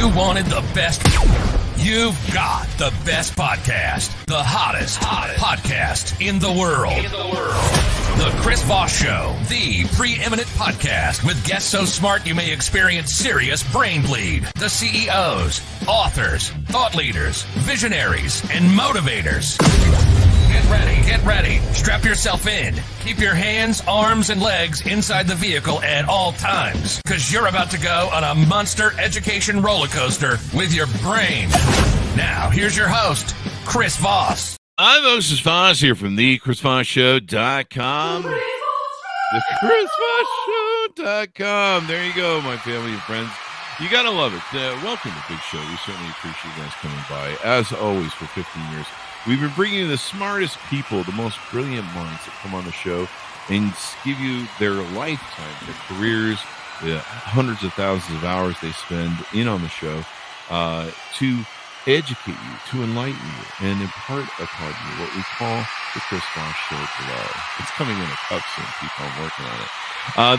You wanted the best. You've got the best podcast. The hottest podcast in the world. The Chris Voss Show. The preeminent podcast with guests so smart you may experience serious brain bleed. The CEOs, authors, thought leaders, visionaries, and motivators. Get ready. Strap yourself in. Keep your hands, arms, and legs inside the vehicle at all times, because you're about to go on a monster education roller coaster with your brain. Now, here's your host, Chris Voss. I'm Moses Voss here from thechrisvossshow.com. thechrisvossshow.com. There you go, my family and friends. You got to love it. Welcome to Big Show. We certainly appreciate you guys coming by. As always, for 15 years, we've been bringing you the smartest people, the most brilliant minds that come on the show and give you their lifetime, their careers, the hundreds of thousands of hours they spend in on the show to educate you, to enlighten you, and impart upon you what we call the Chris Voss Show below. It's coming in a cup soon, people. I'm working on it.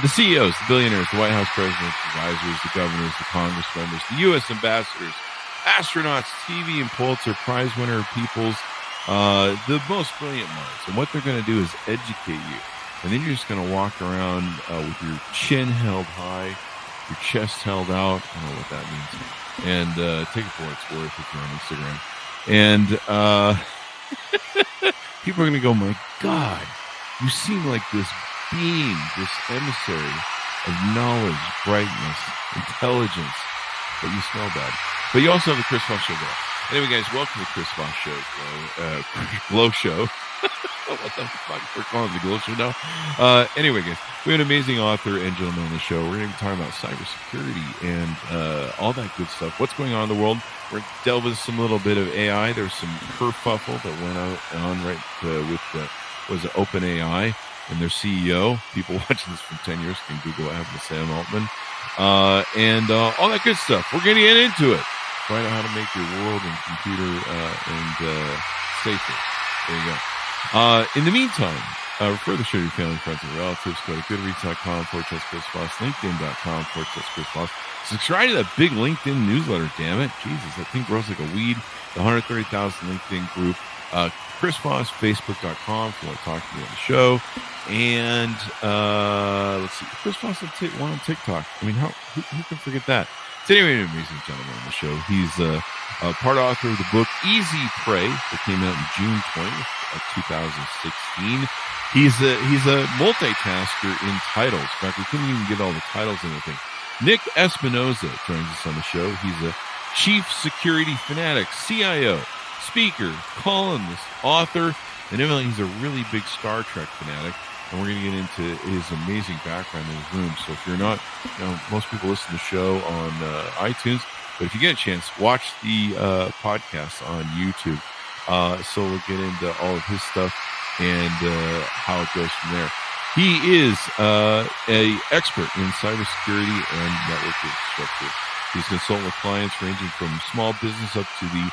The CEOs, the billionaires, the White House presidents, advisors, the governors, the Congress members, the U.S. ambassadors, astronauts, TV and Pulitzer Prize winner peoples, the most brilliant minds. And what they're going to do is educate you. And then you're just going to walk around with your chin held high, your chest held out. I don't know what that means. And take it for what it's worth if you're on Instagram. And people are going to go, my God, you seem like this being, this emissary of knowledge, brightness, intelligence, but you smell bad. But you also have the Chris Voss Show Glow. Anyway, guys, welcome to Chris Voss Show Glow Show. What the fuck? We're calling it the Glow Show now. Anyway, guys, we have an amazing author and gentleman on the show. We're going to be talking about cybersecurity and all that good stuff. What's going on in the world? We're going to delve into some little bit of AI. There's some kerfuffle that went on with OpenAI and their CEO. People watching this from 10 years can Google what happened to Sam Altman. And all that good stuff. We're going to get into it. Find out how to make your world and computer safer. There you go. In the meantime, refer the show to your family, friends, and relatives. Go to goodreads.com/Chris Voss, LinkedIn.com/Chris Voss. Subscribe to that big LinkedIn newsletter, damn it. Jesus, that thing grows like a weed. The 130,000 LinkedIn group. Chris Voss, Facebook.com if you want to talk to me on the show. And let's see, Chris Voss on TikTok. I mean, who can forget that? Today we have an amazing gentleman on the show. He's a part author of the book Easy Prey that came out in June 20th of 2016. He's a multitasker in titles. In fact, we couldn't even get all the titles in the thing. Nick Espinosa joins us on the show. He's a chief security fanatic, CIO, speaker, columnist, author, and evidently he's a really big Star Trek fanatic. And we're going to get into his amazing background in his room. So if you're not, most people listen to the show on iTunes, but if you get a chance, watch the podcast on YouTube. So we'll get into all of his stuff and how it goes from there. He is a expert in cybersecurity and network infrastructure. He's consulting with clients ranging from small business up to the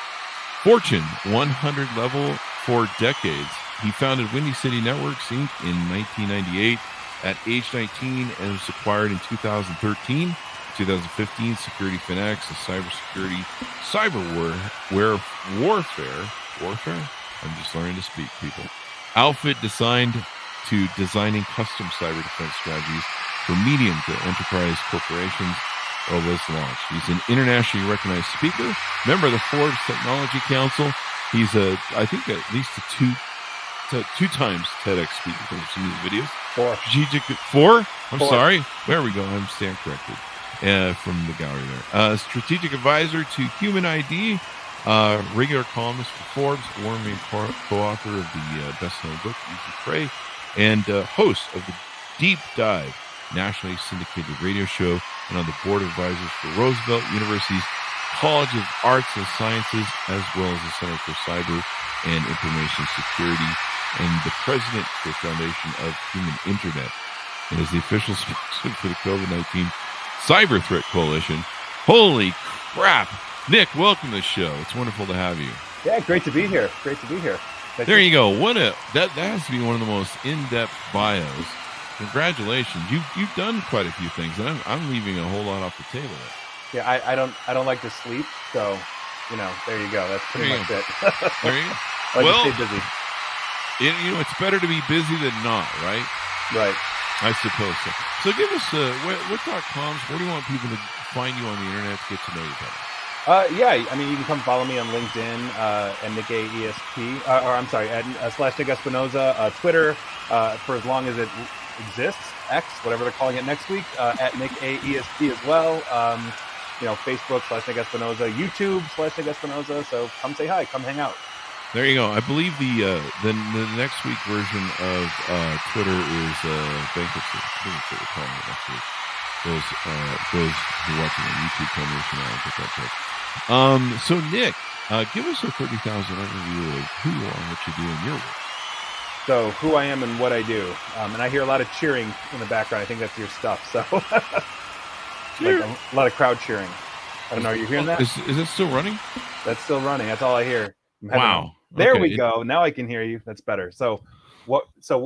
Fortune 100 level for decades. He founded Windy City Networks, Inc. in 1998 at age 19 and was acquired in 2013. 2015, Security Fanatics, a cyber warfare? I'm just learning to speak, people. Outfit designed to designing custom cyber defense strategies for medium to enterprise corporations was launched. He's an internationally recognized speaker, member of the Forbes Technology Council. He's I think at least two times TEDx speaker. I've seen his videos. Four? I'm sorry. There we go. I'm stand corrected from the gallery there. Strategic advisor to Human ID, regular columnist for Forbes, award-winning co-author of the best-selling book Easy Prey, and host of the Deep Dive nationally syndicated radio show, and on the board of advisors for Roosevelt University's College of Arts and Sciences, as well as the Center for Cyber and Information Security, and the president for the Foundation of Human Internet, and is the official spokesman for the COVID-19 Cyber Threat Coalition. Holy crap! Nick, welcome to the show. It's wonderful to have you. Yeah, great to be here. There you go. That has to be one of the most in-depth bios. Congratulations. You've done quite a few things, and I'm leaving a whole lot off the table. Yeah, I don't like to sleep, so there you go. That's pretty much it. There you go. I like to stay busy. It's better to be busy than not, right? Right. I suppose so. So give us what.coms. Where do you want people to find you on the internet to get to know you better? Yeah, I mean, you can come follow me on LinkedIn at Nick A. ESP, or I'm sorry, at /Nick Espinosa, Twitter, for as long as it exists, X, whatever they're calling it next week, at Nick A. ESP as well. Facebook /Nick Espinosa, YouTube /Nick Espinosa. So come say hi, come hang out. There you go. I believe the next week version of Twitter is bankruptcy. I think that's what we're calling it next week. Those who are watching on YouTube tell me if you know I'll get that joke. So Nick, give us a 30,000 overview of who you are and what you do in your work. So who I am and what I do. And I hear a lot of cheering in the background. I think that's your stuff. So like a lot of crowd cheering. I don't know. Are you hearing that? Is it still running? That's still running. That's all I hear. Wow. There we go. Now I can hear you. That's better. So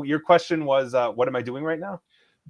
your question was, what am I doing right now?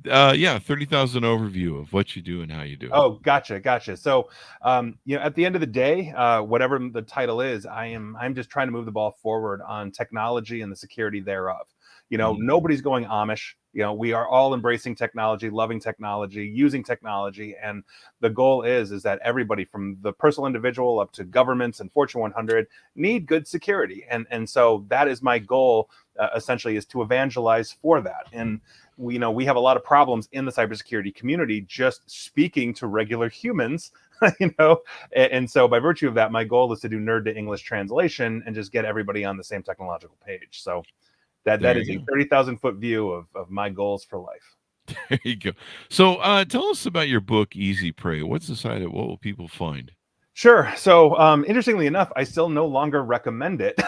30,000 overview of what you do and how you do it. Oh, gotcha. So, at the end of the day, whatever the title is, I'm just trying to move the ball forward on technology and the security thereof. Nobody's going Amish. We are all embracing technology, loving technology, using technology. And the goal is that everybody from the personal individual up to governments and Fortune 100 need good security. And so that is my goal, essentially, is to evangelize for that. And we have a lot of problems in the cybersecurity community just speaking to regular humans, and so by virtue of that, my goal is to do nerd to English translation and just get everybody on the same technological page. So that is a 30,000 foot view of my goals for life. There you go. So tell us about your book, Easy Prey. What's the side of what will people find? Sure. So, interestingly enough, I still no longer recommend it,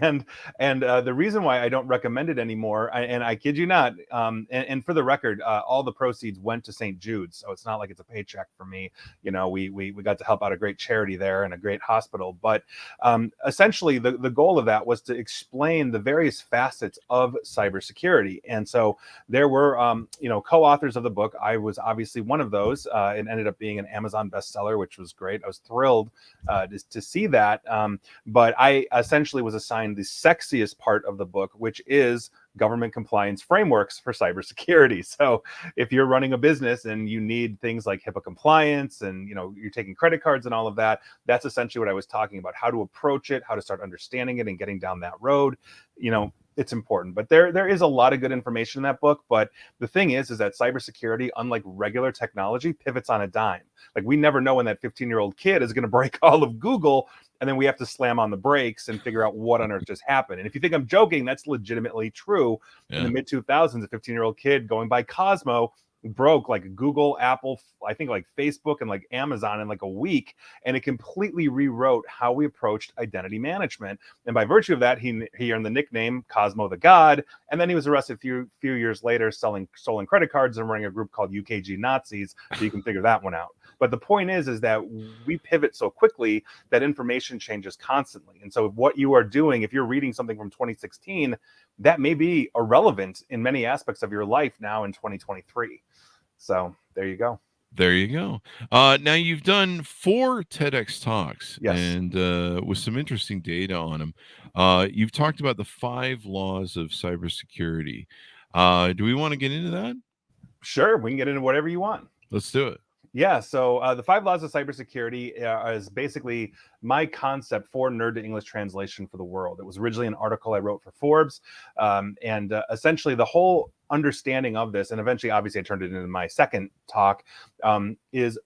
and the reason why I don't recommend it anymore, and I kid you not, and for the record, all the proceeds went to St. Jude's, so it's not like it's a paycheck for me. We got to help out a great charity there and a great hospital, but essentially the goal of that was to explain the various facets of cybersecurity, and so there were co-authors of the book. I was obviously one of those. It ended up being an Amazon bestseller, which was great. I was thrilled to see that. But I essentially was assigned the sexiest part of the book, which is government compliance frameworks for cybersecurity. So if you're running a business and you need things like HIPAA compliance and you're taking credit cards and all of that, that's essentially what I was talking about, how to approach it, how to start understanding it and getting down that road. It's important, but there is a lot of good information in that book. But the thing is that cybersecurity, unlike regular technology, pivots on a dime. Like, we never know when that 15-year-old kid is going to break all of Google, and then we have to slam on the brakes and figure out what on earth just happened. And if you think I'm joking, that's legitimately true. In the mid 2000s, a 15-year-old kid going by Cosmo broke like Google, Apple, I think like Facebook and like Amazon in like a week, and it completely rewrote how we approached identity management. And by virtue of that, he earned the nickname Cosmo the God. And then he was arrested a few years later selling stolen credit cards and running a group called UKG Nazis. So you can figure that one out. But the point is that we pivot so quickly that information changes constantly. And so what you are doing, if you're reading something from 2016, that may be irrelevant in many aspects of your life now in 2023. So there you go. There you go. Now you've done 4 TEDx talks, yes, and with some interesting data on them. You've talked about the 5 laws of cybersecurity. Do we want to get into that? Sure, we can get into whatever you want. Let's do it. Yeah, so the 5 laws of cybersecurity is basically my concept for nerd to English translation for the world. It was originally an article I wrote for Forbes, and essentially the whole understanding of this, and eventually, obviously, I turned it into my second talk, is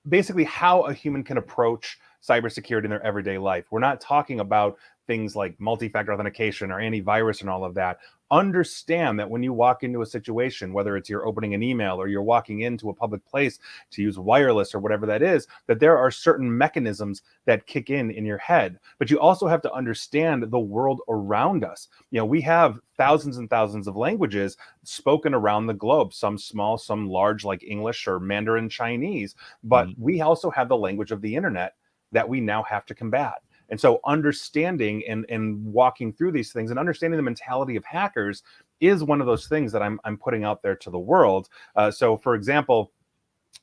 basically how a human can approach cybersecurity in their everyday life. We're not talking about things like multi-factor authentication or antivirus and all of that. Understand that when you walk into a situation, whether it's you're opening an email or you're walking into a public place to use wireless or whatever that is, that there are certain mechanisms that kick in your head. But you also have to understand the world around us. We have thousands and thousands of languages spoken around the globe, some small, some large, like English or Mandarin Chinese. But we also have the language of the internet that we now have to combat. And so understanding and walking through these things and understanding the mentality of hackers is one of those things that I'm putting out there to the world. So, for example,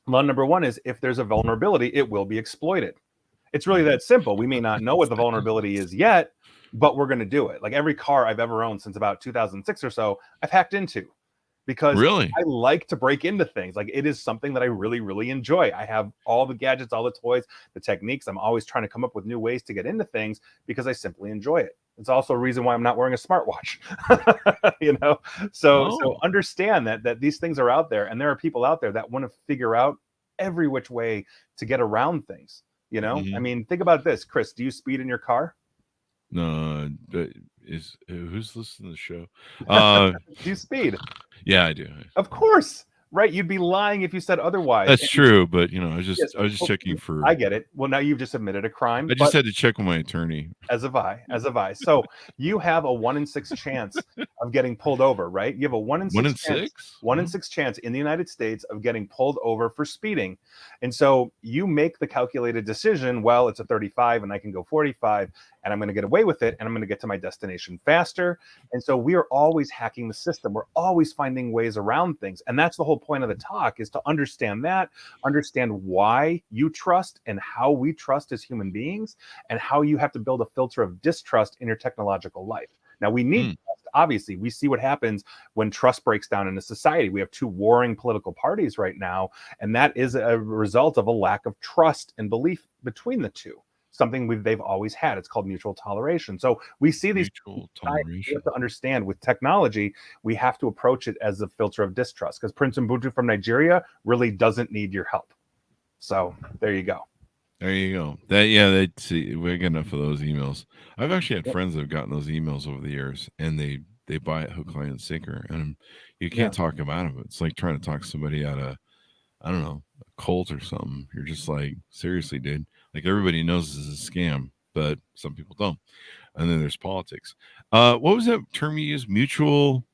Law number one is if there's a vulnerability, it will be exploited. It's really that simple. We may not know what the vulnerability is yet, but we're going to do it. Like every car I've ever owned since about 2006 or so, I've hacked into because Really? I like to break into things. Like it is something that I really, really enjoy. I have all the gadgets, all the toys, the techniques. I'm always trying to come up with new ways to get into things because I simply enjoy it. It's also a reason why I'm not wearing a smartwatch. So Oh. understand that these things are out there, and there are people out there that want to figure out every which way to get around things. I Mhm. mean, think about this, Chris. Do you speed in your car? No, who's listening to the show? Uh, Do you speed? yeah, I do. Of course, right? You'd be lying if you said otherwise. That's true, but Yes, I was just checking for. I get it. Well, now you've just admitted a crime, I but just had to check with my attorney. as have I, as have I. So you have a 1 in 6 chance of getting pulled over, right? You have a one in One six in chance, six? one in six chance in the United States of getting pulled over for speeding. And so you make the calculated decision, well, it's a 35 and I can go 45 and I'm going to get away with it and I'm going to get to my destination faster. And so we are always hacking the system. We're always finding ways around things. And that's the whole point of the talk, is to understand that, understand why you trust and how we trust as human beings, and how you have to build a filter of distrust in your technological life. Now, we need Mm. trust. Obviously, we see what happens when trust breaks down in a society. We have two warring political parties right now, and that is a result of a lack of trust and belief between the two. Something they've always had. It's called mutual toleration. So we see these. Mutual We have toleration. to understand with technology, we have to approach it as a filter of distrust, because Prince Ubuntu from Nigeria really doesn't need your help. So there you go. There you go. They see we get enough of those emails. I've actually had Yep. friends that have gotten those emails over the years, and they buy it hook, line, and sinker, and you Yeah. can't talk them out of it. It's like trying to talk somebody out of, I don't know, a cult or something. You're just like, seriously, dude. Like everybody knows this is a scam, but some people don't. And then there's politics. What was that term you used? Mutual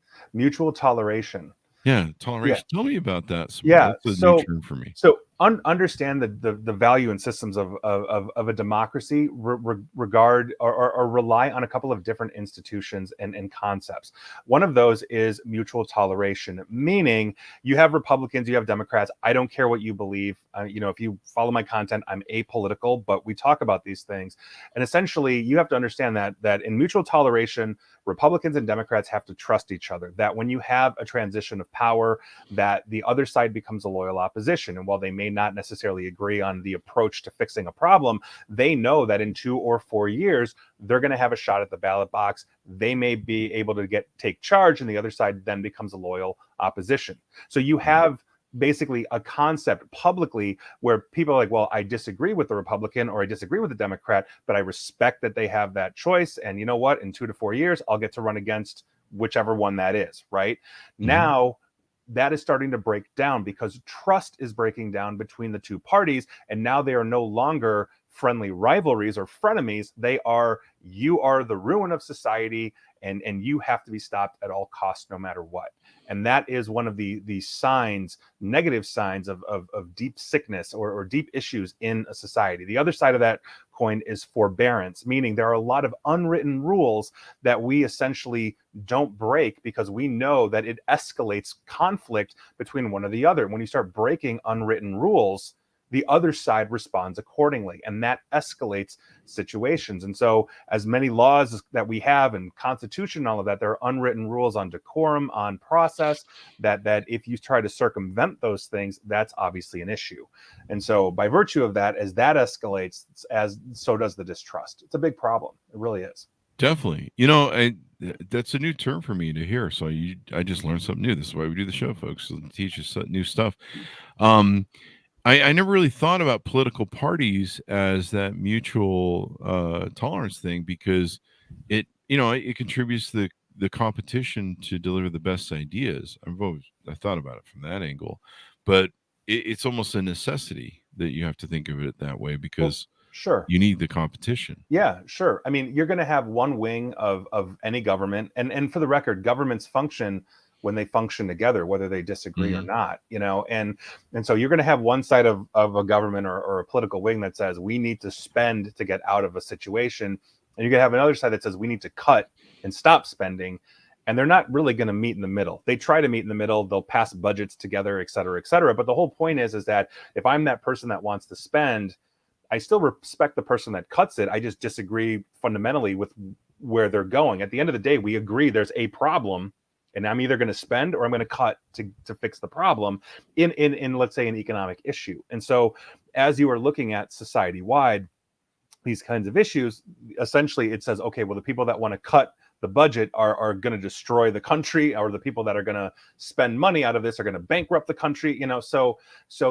toleration. Yeah, Yeah. toleration. Tell me about that some more. Yeah. That's a new term for me. Understand the value and systems of a democracy regard or rely on a couple of different institutions and concepts. One of those is mutual toleration, meaning you have Republicans, you have Democrats. I don't care what you believe. If you follow my content, I'm apolitical, but we talk about these things. And essentially, you have to understand that in mutual toleration, Republicans and Democrats have to trust each other. That when you have a transition of power, that the other side becomes a loyal opposition. And while they may not necessarily agree on the approach to fixing a problem, they know that in 2 or 4 years, they're going to have a shot at the ballot box. They may be able to take charge, and the other side then becomes a loyal opposition. So you have basically a concept publicly where people are like, well, I disagree with the Republican or I disagree with the Democrat, but I respect that they have that choice. And you know what? In 2 to 4 years, I'll get to run against whichever one that is, right? Mhm. Now, that is starting to break down because trust is breaking down between the two parties. And now they are no longer friendly rivalries or frenemies. You are the ruin of society, and you have to be stopped at all costs, no matter what. And that is one of the signs, negative signs of deep sickness or deep issues in a society. The other side of that coin is forbearance, meaning there are a lot of unwritten rules that we essentially don't break because we know that it escalates conflict between one or the other. When you start breaking unwritten rules, the other side responds accordingly, and that escalates situations. And so, as many laws that we have and constitution and all of that, there are unwritten rules on decorum, on process, that if you try to circumvent those things, that's obviously an issue. And so, by virtue of that, as that escalates, as so does the distrust. It's a big problem. It really is. Definitely. That's a new term for me to hear. So I just learned something new. This is why we do the show, folks, to teach us new stuff. Um, I never really thought about political parties as that mutual tolerance thing because it contributes to the competition to deliver the best ideas. I thought about it from that angle, but it's almost a necessity that you have to think of it that way Well, because sure. you need the competition. Yeah, sure. I mean, you're going to have one wing of any government, and for the record, governments function when they function together, whether they disagree or Hmm. not. And so you're going to have one side of a government or a political wing that says we need to spend to get out of a situation, and you're going to have another side that says we need to cut and stop spending. and they're not really going to meet in the middle. They try to meet in the middle. They'll pass budgets together, et cetera, et cetera. But the whole point is that if I'm that person that wants to spend, I still respect the person that cuts it. I just disagree fundamentally with where they're going. At the end of the day, we agree there's a problem, and I'm either going to spend or I'm going to cut to fix the problem in let's say an economic issue. And so as you are looking at society wide these kinds of issues, essentially it says, okay, well, the people that want to cut the budget are going to destroy the country, or the people that are going to spend money out of this are going to bankrupt the country. So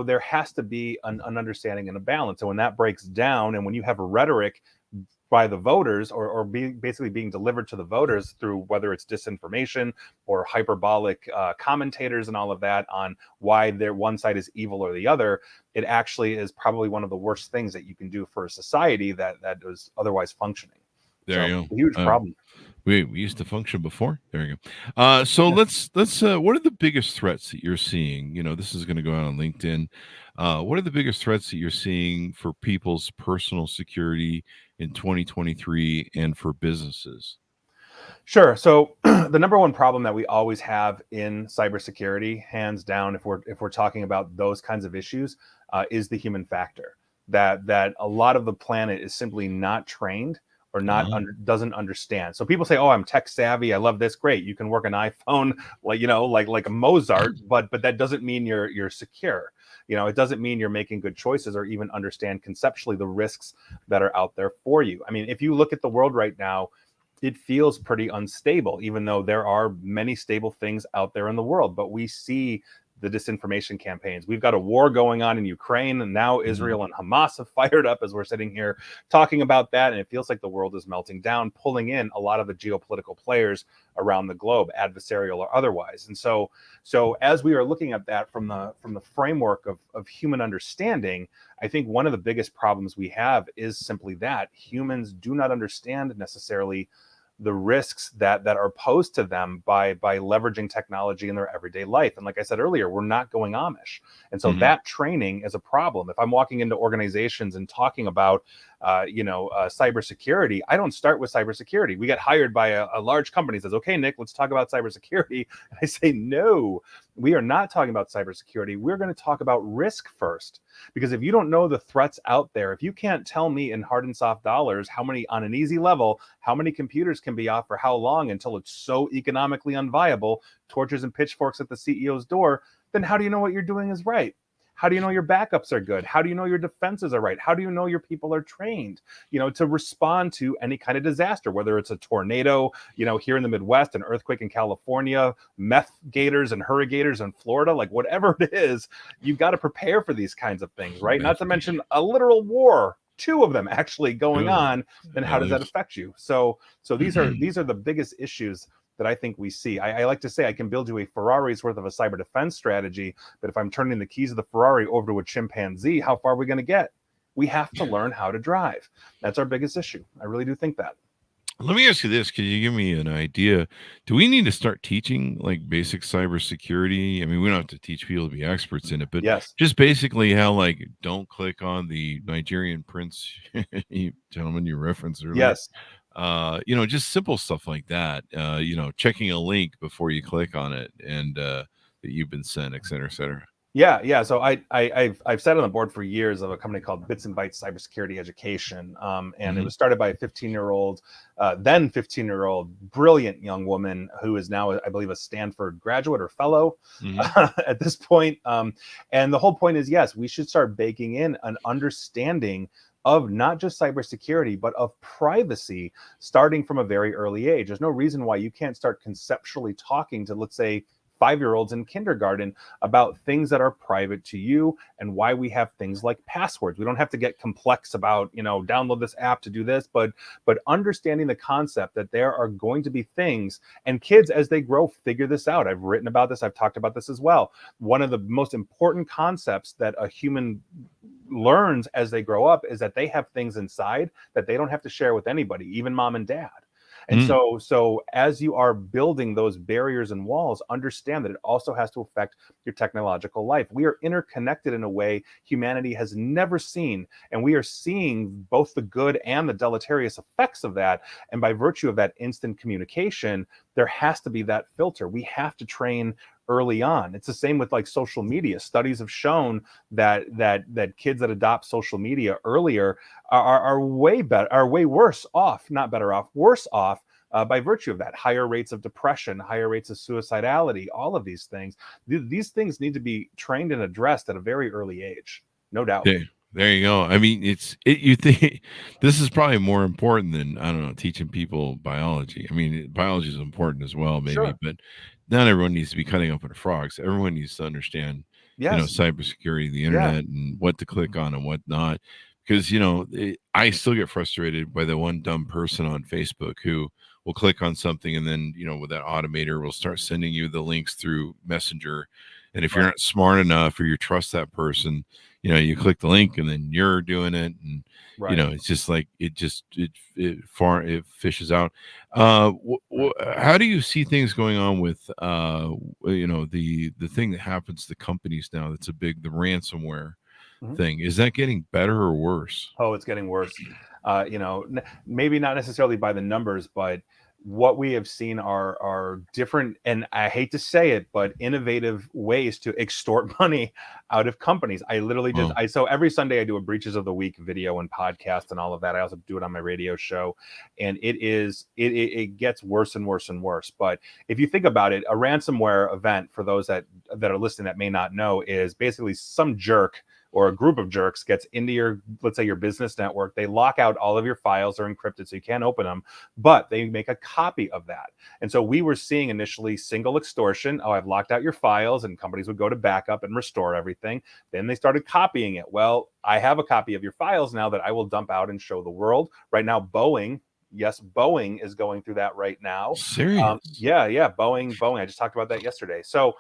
there has to be an understanding and a balance. And when that breaks down, and when you have a rhetoric by the voters, or basically being delivered to the voters through whether it's disinformation or hyperbolic commentators and all of that on why their one side is evil or the other, it actually is probably one of the worst things that you can do for a society that is otherwise functioning. There you go. A huge problem. We used to function before. There you go. So let's what are the biggest threats that you're seeing? This is going to go out on LinkedIn. What are the biggest threats that you're seeing for people's personal security in 2023 and for businesses? Sure. So the number one problem that we always have in cybersecurity, hands down, if we're talking about those kinds of issues, is the human factor. That a lot of the planet is simply not trained or doesn't understand. So people say, "Oh, I'm tech savvy. I love this." Great, you can work an iPhone like a Mozart, but that doesn't mean you're secure. It doesn't mean you're making good choices or even understand conceptually the risks that are out there for you. I mean, if you look at the world right now, it feels pretty unstable, even though there are many stable things out there in the world. But we see the disinformation campaigns. We've got a war going on in Ukraine, and now Israel and Hamas have fired up as we're sitting here talking about that. And it feels like the world is melting down, pulling in a lot of the geopolitical players around the globe, adversarial or otherwise. And so as we are looking at that from the framework of human understanding, I think one of the biggest problems we have is simply that humans do not understand necessarily the risks that are posed to them by leveraging technology in their everyday life. And like I said earlier, we're not going Amish. And so that training is a problem. If I'm walking into organizations and talking about, cybersecurity, I don't start with cybersecurity. We get hired by a large company that says, "Okay, Nick, let's talk about cybersecurity." And I say, no, we are not talking about cybersecurity. We're going to talk about risk first. Because if you don't know the threats out there, if you can't tell me in hard and soft dollars how many, on an easy level, how many computers can be off for how long until it's so economically unviable, torches and pitchforks at the CEO's door, then how do you know what you're doing is right? How do you know your backups are good? How do you know your defenses are right? How do you know your people are trained, to respond to any kind of disaster, whether it's a tornado, here in the Midwest, an earthquake in California, meth gators and hurricanes in Florida, like whatever it is, you've got to prepare for these kinds of things, right? Not to mention a literal war, 2 of them actually going on. Then how does that affect you? So these are the biggest issues that I think we see. I like to say I can build you a Ferrari's worth of a cyber defense strategy, but if I'm turning the keys of the Ferrari over to a chimpanzee, how far are we going to get? We have to learn how to drive. That's our biggest issue. I really do think that. Let me ask you this. Could you give me an idea? Do we need to start teaching like basic cybersecurity? I mean, we don't have to teach people to be experts in it, but yes, just basically how, like, don't click on the Nigerian prince, gentleman you referenced earlier. Yes. Just simple stuff like that. Checking a link before you click on it and that you've been sent, et cetera, et cetera. Yeah. So I've sat on the board for years of a company called Bits and Bytes Cybersecurity Education, and it was started by a 15-year-old, then 15-year-old, brilliant young woman who is now, I believe, a Stanford graduate or fellow at this point. And the whole point is, yes, we should start baking in an understanding of not just cybersecurity, but of privacy, starting from a very early age. There's no reason why you can't start conceptually talking to, let's say, 5-year-olds in kindergarten about things that are private to you and why we have things like passwords. We don't have to get complex about, download this app to do this, but understanding the concept that there are going to be things, and kids as they grow figure this out. I've written about this. I've talked about this as well. One of the most important concepts that a human learns as they grow up is that they have things inside that they don't have to share with anybody, even mom and dad. And so as you are building those barriers and walls, understand that it also has to affect your technological life. We are interconnected in a way humanity has never seen, and we are seeing both the good and the deleterious effects of that. And by virtue of that instant communication, there has to be that filter. We have to train early on. It's the same with like social media. Studies have shown that kids that adopt social media earlier are way better, are way worse off, not better off, worse off by virtue of that. Higher rates of depression, higher rates of suicidality, all of these things. These things need to be trained and addressed at a very early age, no doubt. There you go. I mean, you think this is probably more important than, I don't know, teaching people biology. I mean, biology is important as well, maybe, Sure. but not everyone needs to be cutting open frogs. Everyone needs to understand, Yes. cybersecurity, the internet, and what to click on and what not. Because, I still get frustrated by the one dumb person on Facebook who will click on something and then, with that automator will start sending you the links through Messenger. And if you're not smart enough or you trust that person, you click the link and then you're doing it. And, it's just like, it fishes out. How do you see things going on with, the thing that happens to companies now? That's the ransomware thing. Is that getting better or worse? Oh, it's getting worse. Maybe not necessarily by the numbers, but what we have seen are different, and I hate to say it, but innovative ways to extort money out of companies. I literally so every Sunday I do a breaches of the week video and podcast and all of that. I also do it on my radio show, and it gets worse and worse and worse. But if you think about it, a ransomware event, for those that are listening that may not know, is basically some jerk or a group of jerks gets into your, let's say, your business network. They lock out all of your files, are encrypted so you can't open them, but they make a copy of that. And so we were seeing initially single extortion. Oh, I've locked out your files, and companies would go to backup and restore everything. Then they started copying it. Well, I have a copy of your files now that I will dump out and show the world. Right now, Boeing is going through that right now. Serious? Yeah, Boeing. I just talked about that yesterday. So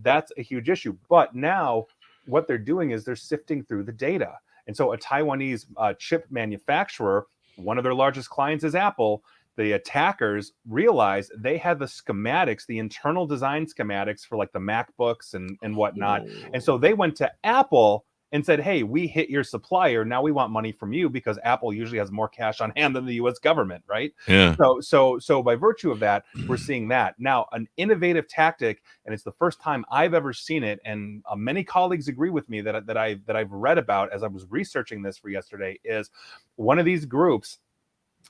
that's a huge issue. But now what they're doing is they're sifting through the data. And so a Taiwanese chip manufacturer, one of their largest clients is Apple. The attackers realized they had the schematics, the internal design schematics for like the MacBooks and whatnot. And so they went to Apple and said, hey, we hit your supplier. Now we want money from you, because Apple usually has more cash on hand than the US government, right? Yeah. So by virtue of that, we're seeing that. Now, an innovative tactic, and it's the first time I've ever seen it, and many colleagues agree with me that I've read about as I was researching this for yesterday, is one of these groups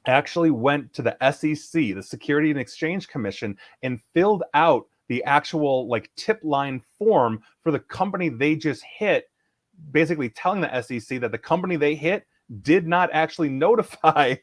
actually went to the SEC, the Security and Exchange Commission, and filled out the actual like tip line form for the company they just hit, basically telling the SEC that the company they hit did not actually notify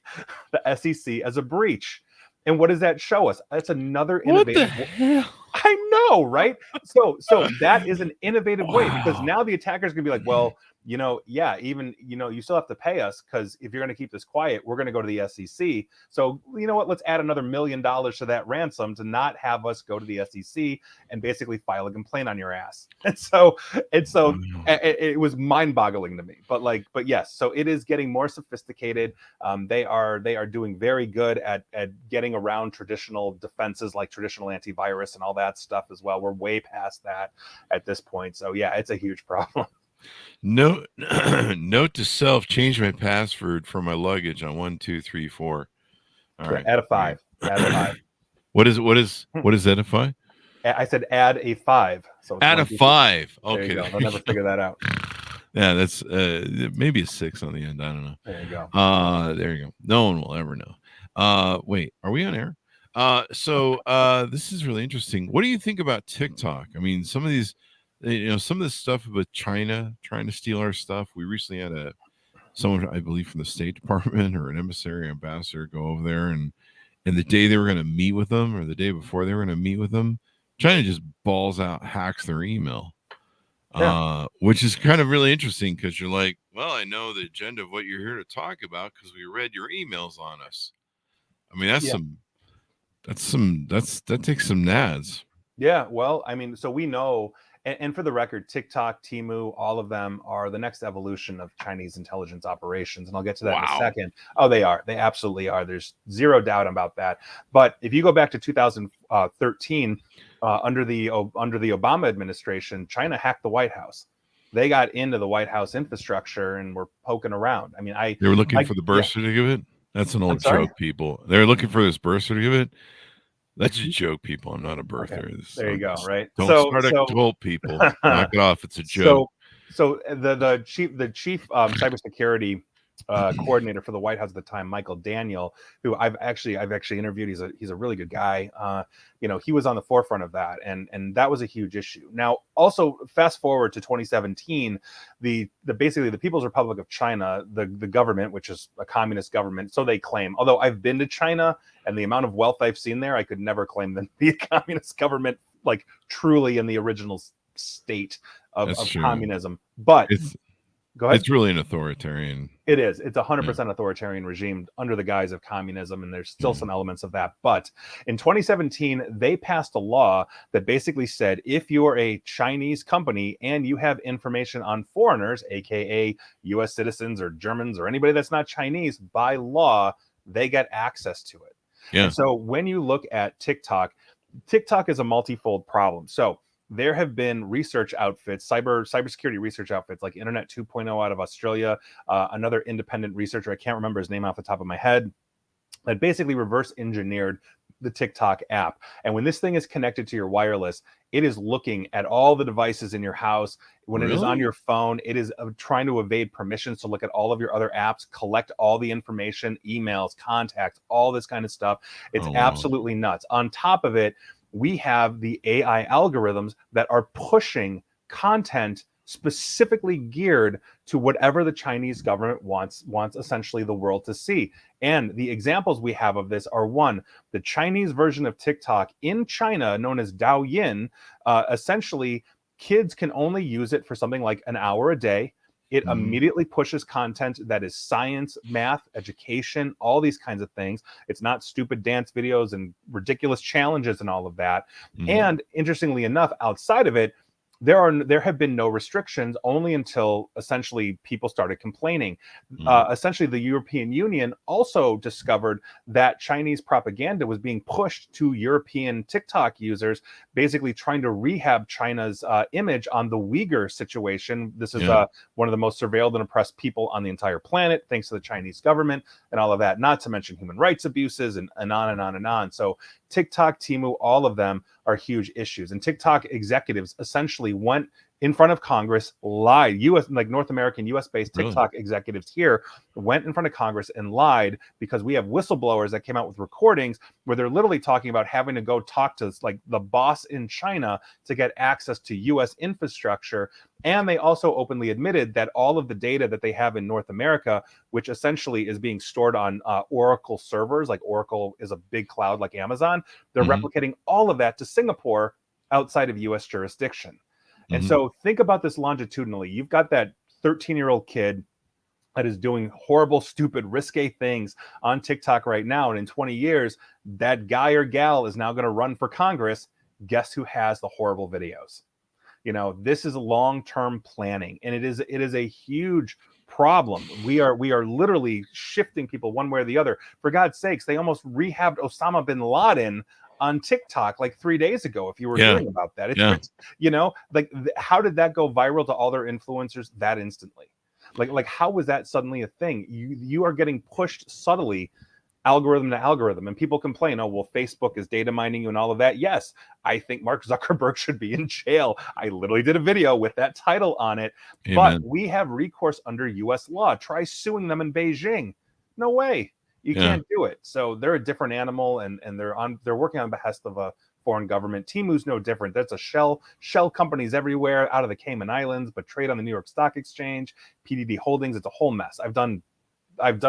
the SEC as a breach. And what does that show us? That's another innovative. What the hell? I know, right? So that is an innovative way, because now the attacker's gonna be like, well, even, you still have to pay us, because if you're going to keep this quiet, we're going to go to the SEC. So, you know what? Let's add another $1 million to that ransom to not have us go to the SEC and basically file a complaint on your ass. And so it was mind-boggling to me. But yes, so it is getting more sophisticated. They are doing very good at getting around traditional defenses like traditional antivirus and all that stuff as well. We're way past that at this point. So yeah, it's a huge problem. Note to self: change my password for my luggage on 1, 2, 3, 4. All right, add a 5. Add a 5. What is that, a 5? I said add a 5. So add a 5. Okay, there you go. I'll never figure that out. Yeah, that's maybe a 6 on the end. I don't know. There you go. There you go. No one will ever know. Wait, are we on air? So this is really interesting. What do you think about TikTok? I mean, some of these, some of this stuff about China trying to steal our stuff. We recently had someone, I believe, from the State Department or an emissary ambassador go over there, and the day they were going to meet with them, or the day before they were going to meet with them, China just balls out, hacks their email. Yeah. Which is kind of really interesting, because you're like, well, I know the agenda of what you're here to talk about because we read your emails on us. I mean, that takes some nads. Yeah, well, I mean, so we know, And for the record, TikTok, Temu, all of them are the next evolution of Chinese intelligence operations. And I'll get to that in a second. Oh, they are. They absolutely are. There's zero doubt about that. But if you go back to 2013, under the Obama administration, China hacked the White House. They got into the White House infrastructure and were poking around. I mean, they were looking for the birth certificate. That's an old joke, people. They're looking for this birth certificate. That's a joke, people. I'm not a birther. Okay. There you go. Right. Don't start a cult, people. Knock it off. It's a joke. So the chief cybersecurity coordinator for the White House at the time, Michael Daniel, who I've actually interviewed. He's a really good guy. He was on the forefront of that, and that was a huge issue. Now, also fast forward to 2017, basically the People's Republic of China, the government, which is a communist government, so they claim. Although I've been to China and the amount of wealth I've seen there, I could never claim them to be a communist government, like truly in the original state of communism. But go ahead. It's really an authoritarian. It is. It's 100% authoritarian regime under the guise of communism, and there's still some elements of that. But in 2017, they passed a law that basically said if you're a Chinese company and you have information on foreigners, aka U.S. citizens or Germans or anybody that's not Chinese, by law, they get access to it. Yeah. And so when you look at TikTok is a multifold problem. So there have been research outfits, cybersecurity research outfits like Internet 2.0 out of Australia, another independent researcher, I can't remember his name off the top of my head, that basically reverse engineered the TikTok app. And when this thing is connected to your wireless, it is looking at all the devices in your house. When it is on your phone, it is trying to evade permissions to look at all of your other apps, collect all the information, emails, contacts, all this kind of stuff. It's absolutely nuts. On top of it, we have the AI algorithms that are pushing content specifically geared to whatever the Chinese government wants essentially the world to see. And the examples we have of this are, one, the Chinese version of TikTok in China, known as Douyin. Essentially, kids can only use it for something like an hour a day. It immediately pushes content that is science, math, education, all these kinds of things. It's not stupid dance videos and ridiculous challenges and all of that. And interestingly enough, outside of it, there have been no restrictions only until essentially people started complaining. Essentially, the European Union also discovered that Chinese propaganda was being pushed to European TikTok users, basically trying to rehab China's image on the Uyghur situation. This is one of the most surveilled and oppressed people on the entire planet, thanks to the Chinese government and all of that, not to mention human rights abuses and on and on and on. So TikTok, Temu, all of them are huge issues. And TikTok executives essentially went in front of Congress, lied. North American, US-based TikTok executives here went in front of Congress and lied because we have whistleblowers that came out with recordings where they're literally talking about having to go talk to like the boss in China to get access to US infrastructure. And they also openly admitted that all of the data that they have in North America, which essentially is being stored on Oracle servers, like Oracle is a big cloud like Amazon, they're replicating all of that to Singapore outside of US jurisdiction. And so think about this longitudinally. You've got that 13-year-old kid that is doing horrible, stupid, risque things on TikTok right now. And in 20 years, that guy or gal is now going to run for Congress. Guess who has the horrible videos? This is long-term planning, and it is a huge problem. We are literally shifting people one way or the other. For God's sakes, they almost rehabbed Osama bin Laden on TikTok like 3 days ago. If you were hearing about that, how did that go viral to all their influencers that instantly? Like how was that suddenly a thing? You are getting pushed subtly, algorithm to algorithm, and people complain, oh well, Facebook is data mining you and all of that. Yes, I think Mark Zuckerberg should be in jail. I literally did a video with that title on it. Amen. But we have recourse under US law. Try suing them in Beijing. No way. You can't do it. So they're a different animal, and they're working on behest of a foreign government. Temu's no different. That's a shell companies everywhere out of the Cayman Islands, but trade on the New York Stock Exchange, PDD Holdings. It's a whole mess. I've done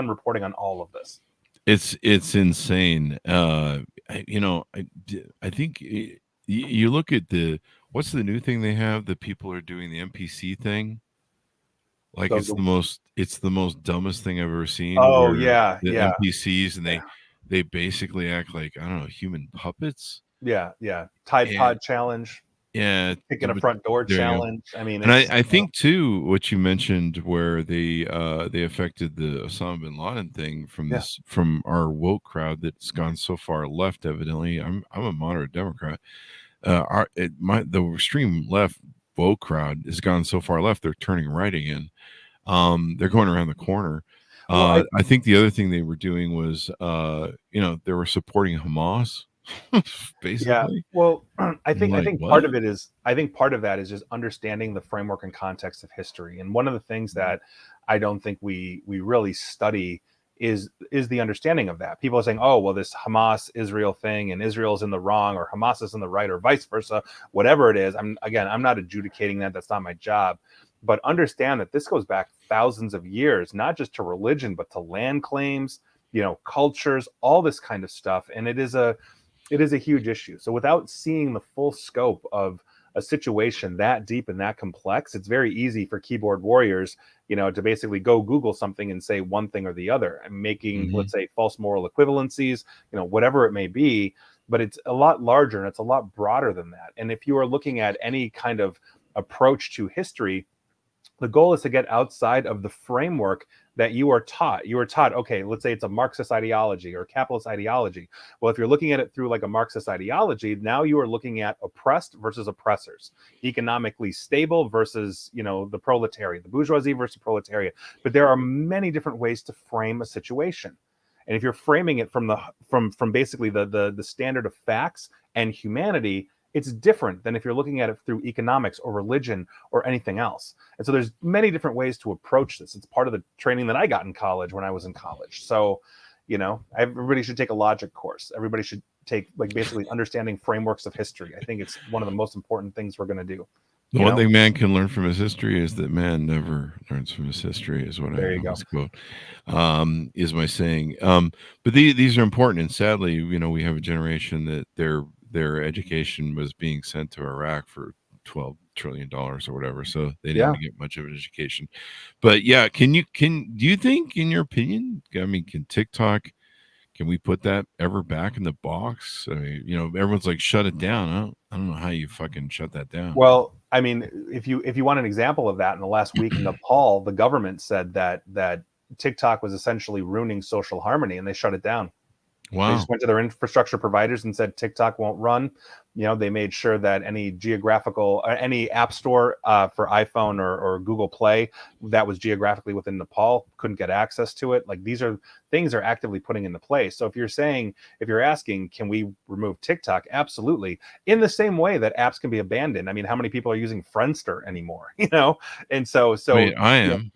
reporting on all of this. It's insane. I think you look at what's the new thing they have that people are doing, the NPC thing. Like it's the most dumbest thing I've ever seen. Oh the NPCs, and they they basically act like, I don't know, human puppets. Tide Pod challenge. Yeah, picking a front door there you go. challenge. I mean, And it's I think too what you mentioned where they affected the Osama bin Laden thing yeah, from our woke crowd that's gone so far left. Evidently, I'm a moderate Democrat. The extreme left woke crowd has gone so far left they're turning right again. They're going around the corner. well, I think the other thing they were doing was they were supporting Hamas yeah. basically. Well, I'm I like, think what? part of that is just understanding the framework and context of history. And one of the things that I don't think we really study is the understanding of that. People are saying, "Oh, well, this Hamas Israel thing, and Israel's in the wrong, or Hamas is in the right, or vice versa." Whatever it is, I'm not adjudicating that. That's not my job. But understand that this goes back thousands of years, not just to religion, but to land claims, cultures, all this kind of stuff. And it is a huge issue. So without seeing the full scope of a situation that deep and that complex, it's very easy for keyboard warriors, to basically go Google something and say one thing or the other, and making, Mhm. let's say, false moral equivalencies, whatever it may be. But it's a lot larger and it's a lot broader than that. And if you are looking at any kind of approach to history, the goal is to get outside of the framework that you are taught. You are taught, okay, let's say it's a Marxist ideology or capitalist ideology. Well, if you're looking at it through like a Marxist ideology, now you are looking at oppressed versus oppressors, economically stable versus, the proletariat, the bourgeoisie versus proletariat. But there are many different ways to frame a situation. And if you're framing it from basically the standard of facts and humanity, it's different than if you're looking at it through economics or religion or anything else. And so there's many different ways to approach this. It's part of the training that I got in college when I was in college. So, everybody should take a logic course. Everybody should take like basically understanding frameworks of history. I think it's one of the most important things we're going to do. The one thing man can learn from his history is that man never learns from his history, is what There I you go. always quote, is my saying. But these are important. And sadly, we have a generation that their education was being sent to Iraq for $12 trillion or whatever. So they didn't Yeah. even get much of an education. But yeah, do you think, in your opinion, I mean, can we put that ever back in the box? I mean, everyone's like, shut it down. I don't know how you fucking shut that down. Well, I mean, if you want an example of that, in the last week in Nepal, the government said that TikTok was essentially ruining social harmony, and they shut it down. They Wow. just went to their infrastructure providers and said TikTok won't run. They made sure that any app store for iPhone or Google Play that was geographically within Nepal couldn't get access to it. Like, these are things they're actively putting into place. So if you're asking, can we remove TikTok? Absolutely. In the same way that apps can be abandoned. I mean, how many people are using Friendster anymore? And so Wait, I am.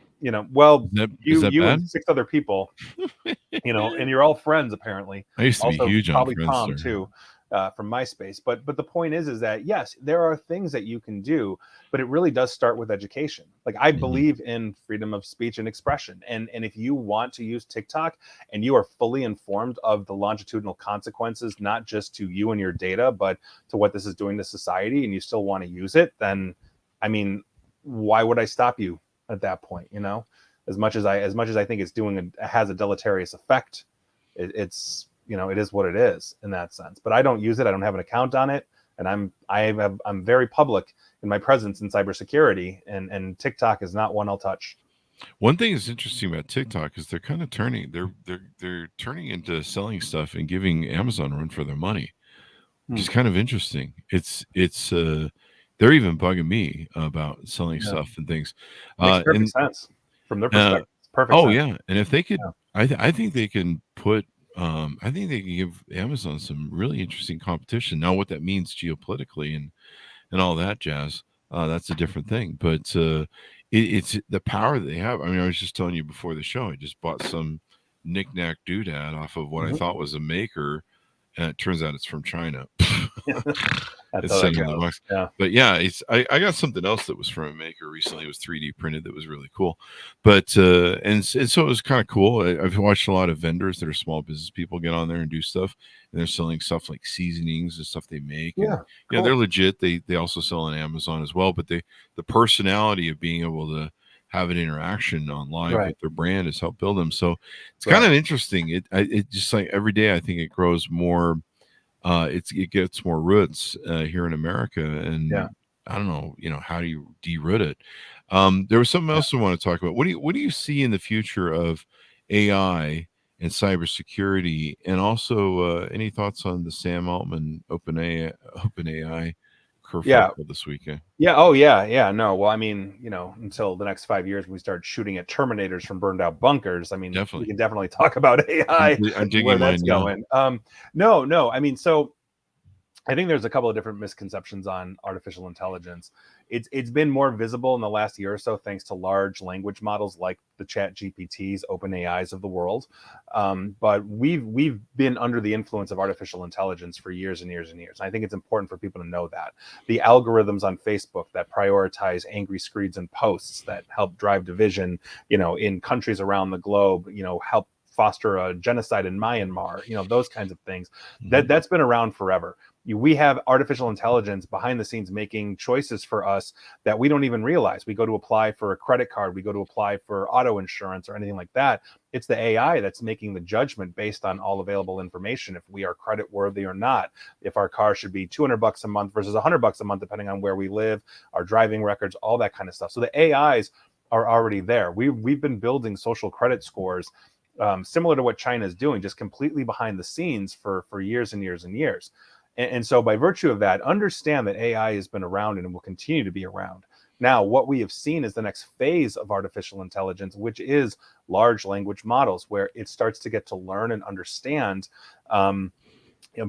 well, Is that you bad? and 6 other people, and you're all friends apparently. I used to be Also, huge on probably Tom Friendster. too, from MySpace. But the point is that yes, there are things that you can do, but it really does start with education. Like, I believe in freedom of speech and expression, and if you want to use TikTok and you are fully informed of the longitudinal consequences, not just to you and your data, but to what this is doing to society, and you still want to use it, then I mean, why would I stop you at that point? As much as I think it's has a deleterious effect, it's it is what it is in that sense. But I don't use it. I don't have an account on it, and I'm very public in my presence in cybersecurity, and TikTok is not one I'll touch. One thing that's interesting about TikTok is they're kind of they're turning into selling stuff and giving Amazon a run for their money, which is kind of interesting. It's they're even bugging me about selling stuff and things. Makes perfect sense from their perspective. It's perfect sense. Yeah, and if they could, I think they can put. I think they can give Amazon some really interesting competition. Now, what that means geopolitically and all that jazz, that's a different thing. But it's the power that they have. I mean, I was just telling you before the show, I just bought some knick-knack doodad off of what I thought was a maker, and it turns out it's from China. That's It's how that $700 goes. bucks. Yeah. But yeah, I got something else that was from a maker recently. It was 3D printed. That was really cool. But and so it was kind of cool. I've watched a lot of vendors that are small business people get on there and do stuff, and they're selling stuff like seasonings and stuff they make. Yeah, And, yeah, they're legit. They also sell on Amazon as well. But the personality of being able to have an interaction on live with their brand has helped build them. So it's kind of interesting. It just like every day, I think it grows more it gets more roots here in America, and Yeah. I don't know, how do you de-root it? There was something else I want to talk about. What do you see in the future of AI and cybersecurity, and also any thoughts on the Sam Altman OpenAI Yeah. kerfuffle this weekend? Yeah. Oh, yeah. Yeah. No. Well, I mean, until the next 5 years, when we start shooting at Terminators from burned out bunkers. I mean, we Definitely. can definitely talk about AI I'm and where digging that's mine now. going. No. I mean, so I think there's a couple of different misconceptions on artificial intelligence. It's been more visible in the last year or so thanks to large language models like the Chat GPTs, Open AIs of the world. But we've been under the influence of artificial intelligence for years and years and years. And I think it's important for people to know that the algorithms on Facebook that prioritize angry screeds and posts that help drive division, in countries around the globe, help foster a genocide in Myanmar, those kinds of things. That's been around forever. We have artificial intelligence behind the scenes making choices for us that we don't even realize. We go to apply for a credit card, we go to apply for auto insurance or anything like that. It's the AI that's making the judgment based on all available information, if we are credit worthy or not, if our car should be $200 a month versus $100 a month, depending on where we live, our driving records, all that kind of stuff. So the AIs are already there. We've been building social credit scores similar to what China is doing, just completely behind the scenes for years and years and years. And so by virtue of that, understand that AI has been around and will continue to be around. Now, what we have seen is the next phase of artificial intelligence, which is large language models, where it starts to get to learn and understand,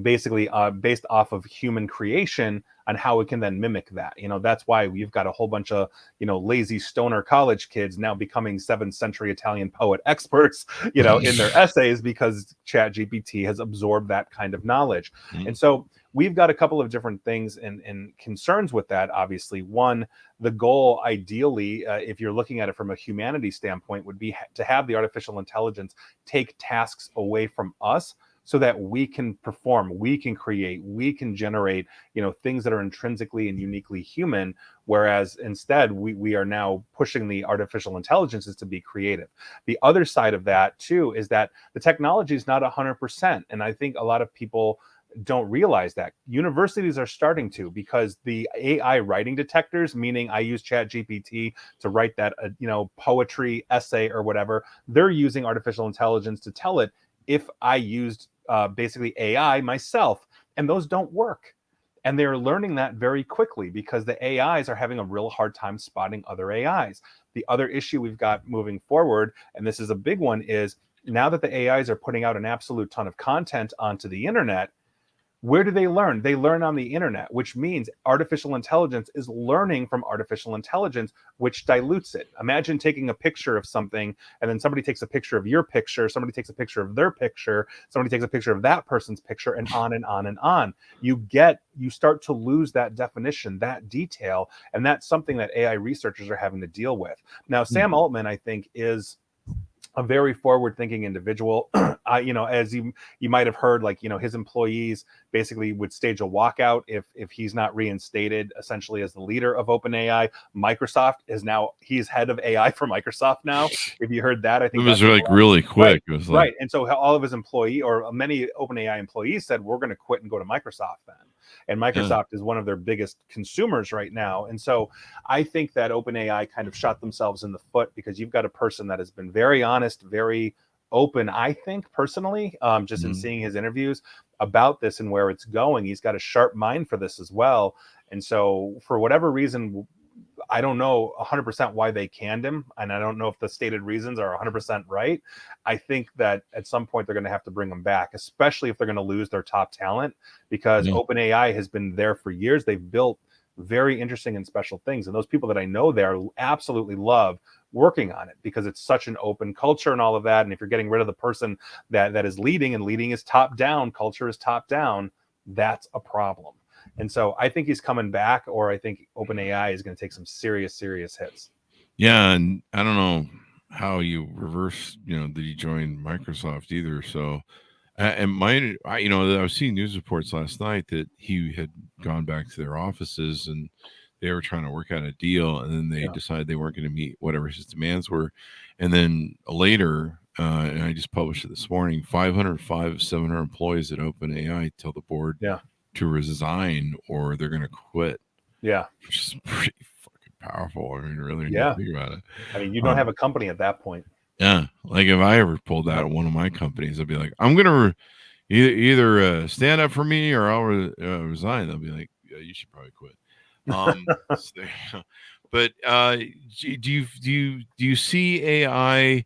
basically based off of human creation, on how it can then mimic that. That's why we've got a whole bunch of lazy stoner college kids now becoming 7th century Italian poet experts, in their essays, because Chat GPT has absorbed that kind of knowledge. And so we've got a couple of different things and concerns with that. Obviously, one, the goal ideally, if you're looking at it from a humanity standpoint, would be to have the artificial intelligence take tasks away from us, so that we can perform, we can create, we can generate, things that are intrinsically and uniquely human. Whereas instead, we are now pushing the artificial intelligences to be creative. The other side of that too is that the technology is not 100%, and I think a lot of people don't realize that. Universities are starting to, because the AI writing detectors, meaning I use Chat GPT to write that poetry essay or whatever, they're using artificial intelligence to tell it if I used basically AI myself, and those don't work. And they're learning that very quickly, because the AIs are having a real hard time spotting other AIs. The other issue we've got moving forward, and this is a big one, is now that the AIs are putting out an absolute ton of content onto the internet, where do they learn? They learn on the internet, which means artificial intelligence is learning from artificial intelligence, which dilutes it. Imagine taking a picture of something, and then somebody takes a picture of your picture, somebody takes a picture of their picture, somebody takes a picture of that person's picture, and on and on and on. You start to lose that definition, that detail, and that's something that AI researchers are having to deal with. Now, Sam Altman, I think, is a very forward-thinking individual. As you might have heard, his employees basically would stage a walkout if he's not reinstated, essentially, as the leader of OpenAI. Microsoft he's head of AI for Microsoft now. If you heard that, I think it was really quick. Right, it was right. And so all of his employee, or many OpenAI employees, said, we're going to quit and go to Microsoft then. And Microsoft is one of their biggest consumers right now. And so I think that OpenAI kind of shot themselves in the foot, because you've got a person that has been very honest, very open, I think, personally, just in seeing his interviews about this and where it's going. He's got a sharp mind for this as well. And so for whatever reason, I don't know 100% why they canned him, and I don't know if the stated reasons are 100% right. I think that at some point they're going to have to bring him back, especially if they're going to lose their top talent, because OpenAI has been there for years. They've built very interesting and special things, and those people that I know there absolutely love working on it, because it's such an open culture and all of that. And if you're getting rid of the person that is leading, and leading is top down, culture is top down, that's a problem. And so I think he's coming back, or I think OpenAI is going to take some serious hits. Yeah, and I don't know how you reverse, did he join Microsoft either? So, and I was seeing news reports last night that he had gone back to their offices, and they were trying to work out a deal, and then they decided they weren't going to meet whatever his demands were. And then later, and I just published it this morning. 505 of 700 employees at OpenAI tell the board to resign or they're going to quit. Yeah, which is pretty fucking powerful. I mean, really, when yeah. you think about it. I mean, you don't have a company at that point. Yeah, like if I ever pulled that at one of my companies, I'd be like, I'm gonna either stand up for me or I'll resign. They'll be like, yeah, you should probably quit. So, but do you see AI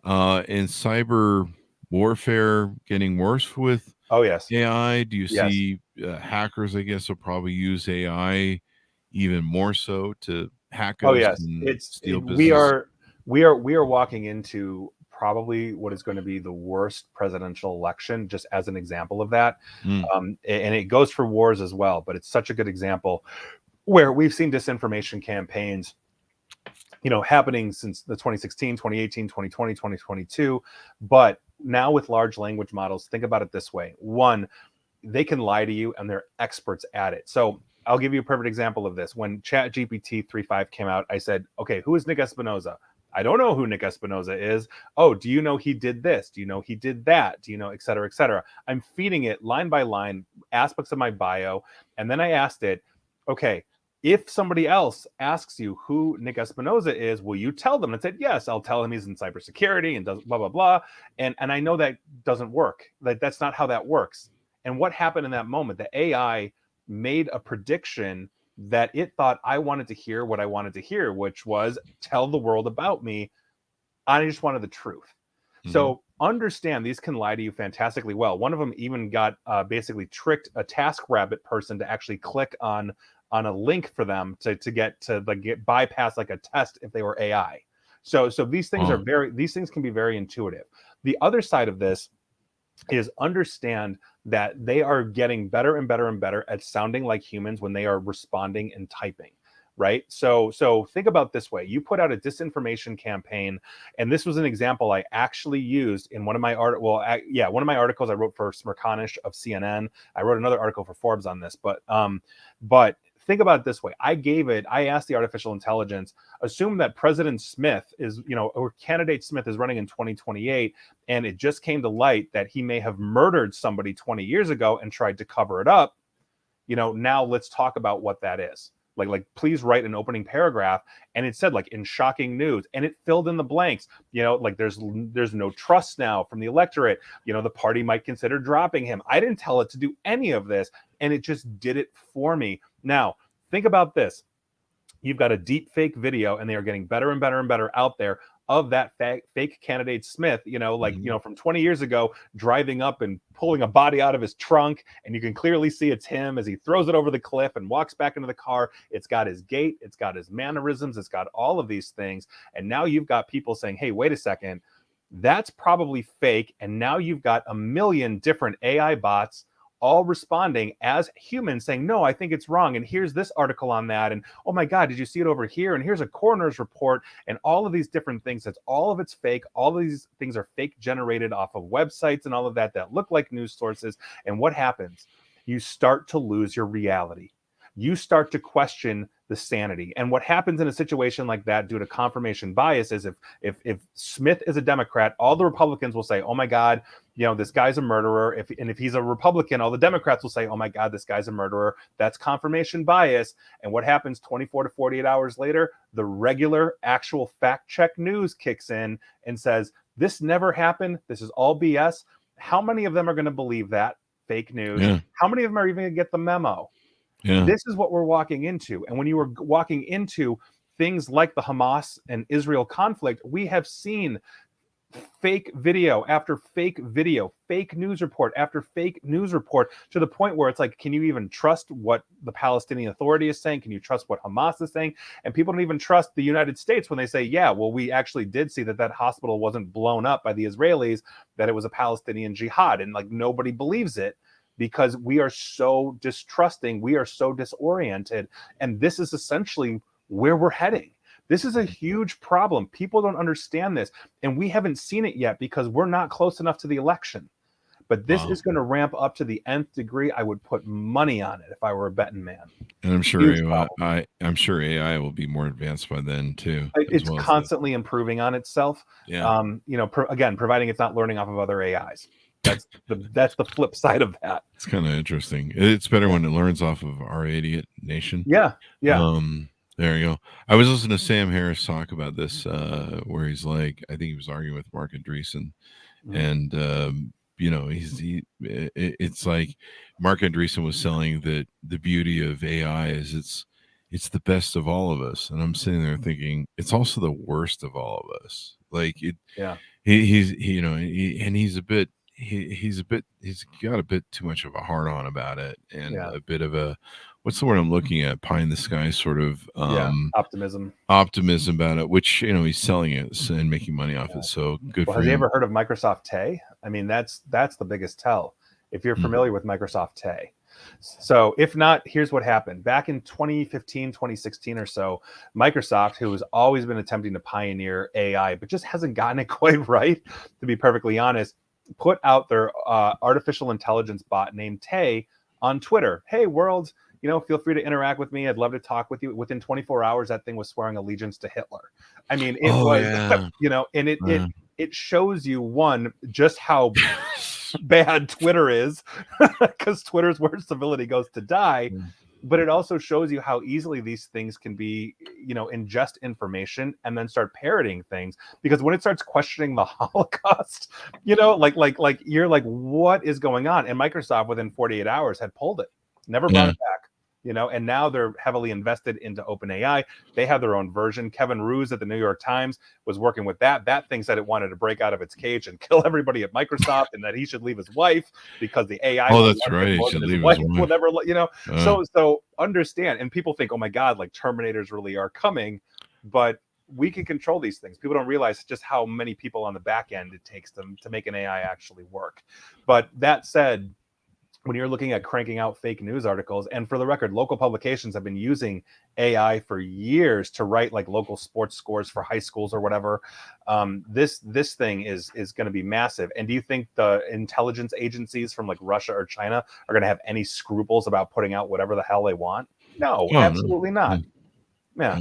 and cyber warfare getting worse with Oh yes. AI? Do you Yes. see hackers? I guess will probably use AI even more so to hack us. Oh yes. And steal We business. are walking into probably what is going to be the worst presidential election, just as an example of that. And it goes for wars as well, but it's such a good example where we've seen disinformation campaigns, happening since the 2016, 2018, 2020, 2022. But now with large language models, think about it this way. One, they can lie to you and they're experts at it. So I'll give you a perfect example of this. When ChatGPT 3.5 came out, I said, okay, who is Nick Espinosa? I don't know who Nick Espinosa is. Oh, do you know he did this? Do you know he did that? Do you know, et cetera, et cetera? I'm feeding it line by line, aspects of my bio. And then I asked it, okay, if somebody else asks you who Nick Espinosa is, will you tell them? And it said, yes, I'll tell him he's in cybersecurity and does blah, blah, blah. And I know that doesn't work. That's not how that works. And what happened in that moment? The AI made a prediction that it thought I wanted to hear what I wanted to hear, which was tell the world about me. I just wanted the truth. Mm-hmm. So understand these can lie to you fantastically well. One of them even got basically tricked a TaskRabbit person to actually click on a link for them to get bypass like a test if they were AI. So these things these things can be very intuitive. The other side of this is understand that they are getting better and better and better at sounding like humans when they are responding and typing, right? So think about this way. You put out a disinformation campaign, and this was an example I actually used in one of my one of my articles I wrote for Smirkanish of CNN. I wrote another article for Forbes on this, but think about it this way. I asked the artificial intelligence, assume that President Smith is, or candidate Smith is running in 2028, and it just came to light that he may have murdered somebody 20 years ago and tried to cover it up. Now let's talk about what that is. Like, please write an opening paragraph. And it said, like, in shocking news, and it filled in the blanks, like there's no trust now from the electorate. The party might consider dropping him. I didn't tell it to do any of this, and it just did it for me. Now, think about this. You've got a deep fake video, and they are getting better and better and better out there of that fake candidate Smith, from 20 years ago, driving up and pulling a body out of his trunk. And you can clearly see it's him as he throws it over the cliff and walks back into the car. It's got his gait. It's got his mannerisms. It's got all of these things. And now you've got people saying, hey, wait a second, that's probably fake. And now you've got a million different AI bots all responding as humans saying, no, I think it's wrong. And here's this article on that. And, oh my God, did you see it over here? And here's a coroner's report and all of these different things. All of it's fake. All of these things are fake generated off of websites and all of that look like news sources. And what happens? You start to lose your reality. You start to question the sanity. And what happens in a situation like that due to confirmation bias is if Smith is a Democrat, all the Republicans will say, oh my God, this guy's a murderer. If he's a Republican, all the Democrats will say, oh my God, this guy's a murderer. That's confirmation bias. And what happens 24 to 48 hours later, the regular actual fact check news kicks in and says, this never happened. This is all BS. How many of them are going to believe that fake news? Yeah. How many of them are even going to get the memo? Yeah. This is what we're walking into. And when you were walking into things like the Hamas and Israel conflict, we have seen fake video after fake video, fake news report after fake news report, to the point where it's like, can you even trust what the Palestinian Authority is saying? Can you trust what Hamas is saying? And people don't even trust the United States when they say, yeah, well, we actually did see that hospital wasn't blown up by the Israelis, that it was a Palestinian jihad. And like, nobody believes it, because we are so distrusting, we are so disoriented. And this is essentially where we're heading. This is a huge problem. People don't understand this. And we haven't seen it yet because we're not close enough to the election. but this is going to ramp up to the nth degree. I would put money on it if I were a betting man. And I'm sure Huge I'm sure AI will be more advanced by then too. It's constantly improving on itself. Yeah. Again, providing it's not learning off of other AIs. That's the flip side of that. It's kind of interesting. It's better when it learns off of our idiot nation. Yeah. There you go. I was listening to Sam Harris talk about this, where he's like, I think he was arguing with Mark Andreessen, and it's like Mark Andreessen was selling that the beauty of AI is it's the best of all of us, and I'm sitting there thinking it's also the worst of all of us. Like it, yeah. He's got a bit too much of a hard on about it, and a bit of a, what's the word I'm looking at? Pie in the sky sort of optimism about it, which he's selling it and making money off it. So good for him. Have you ever heard of Microsoft Tay? I mean, that's the biggest tell. If you're familiar with Microsoft Tay. So if not, here's what happened. Back in 2015, 2016 or so, Microsoft, who has always been attempting to pioneer AI, but just hasn't gotten it quite right, to be perfectly honest, put out their artificial intelligence bot named Tay on Twitter. Hey, world, feel free to interact with me. I'd love to talk with you. Within 24 hours, that thing was swearing allegiance to Hitler. I mean, it was, and it shows you, one, just how bad Twitter is, because Twitter's where civility goes to die. But it also shows you how easily these things can be, ingest information and then start parroting things. Because when it starts questioning the Holocaust, like you're like, what is going on? And Microsoft within 48 hours had pulled it, never brought it back. And now they're heavily invested into OpenAI. They have their own version. Kevin Roose at the New York Times was working with that. That thing said it wanted to break out of its cage and kill everybody at Microsoft, and that he should leave his wife because the AI. Oh, that's right. He should leave his wife. Whatever, So understand. And people think, oh my God, like Terminators really are coming, but we can control these things. People don't realize just how many people on the back end it takes them to make an AI actually work. But that said, when you're looking at cranking out fake news articles, and for the record, local publications have been using AI for years to write like local sports scores for high schools or whatever. This thing is going to be massive. And do you think the intelligence agencies from like Russia or China are going to have any scruples about putting out whatever the hell they want? No, absolutely not. Yeah.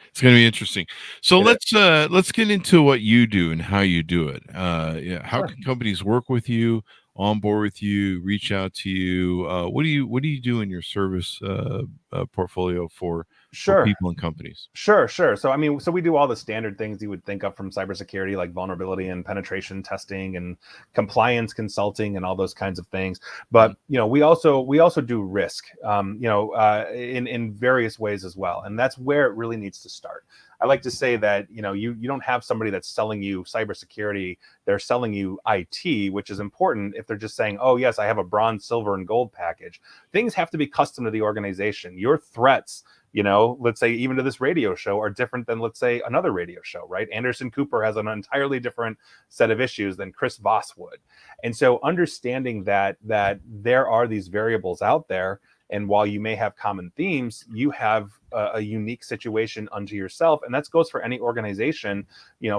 It's going to be interesting. So let's get into what you do and how you do it. How can companies work with you, on board with you, reach out to you? What do you do in your service portfolio for people and companies? Sure. So we do all the standard things you would think of from cybersecurity, like vulnerability and penetration testing and compliance consulting and all those kinds of things. But we also do risk, in various ways as well, and that's where it really needs to start. I like to say that you don't have somebody that's selling you cybersecurity; they're selling you IT, which is important. If they're just saying, "Oh yes, I have a bronze, silver, and gold package," things have to be custom to the organization. Your threats, let's say even to this radio show, are different than, let's say, another radio show, right? Anderson Cooper has an entirely different set of issues than Chris Voss would, and so understanding that there are these variables out there. And while you may have common themes, you have a unique situation unto yourself. And that goes for any organization,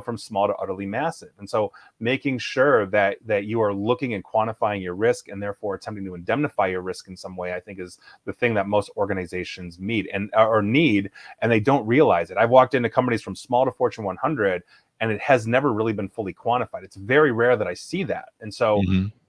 from small to utterly massive. And so making sure that you are looking and quantifying your risk and therefore attempting to indemnify your risk in some way, I think is the thing that most organizations need, and they don't realize it. I've walked into companies from small to Fortune 100, and it has never really been fully quantified. It's very rare that I see that. And so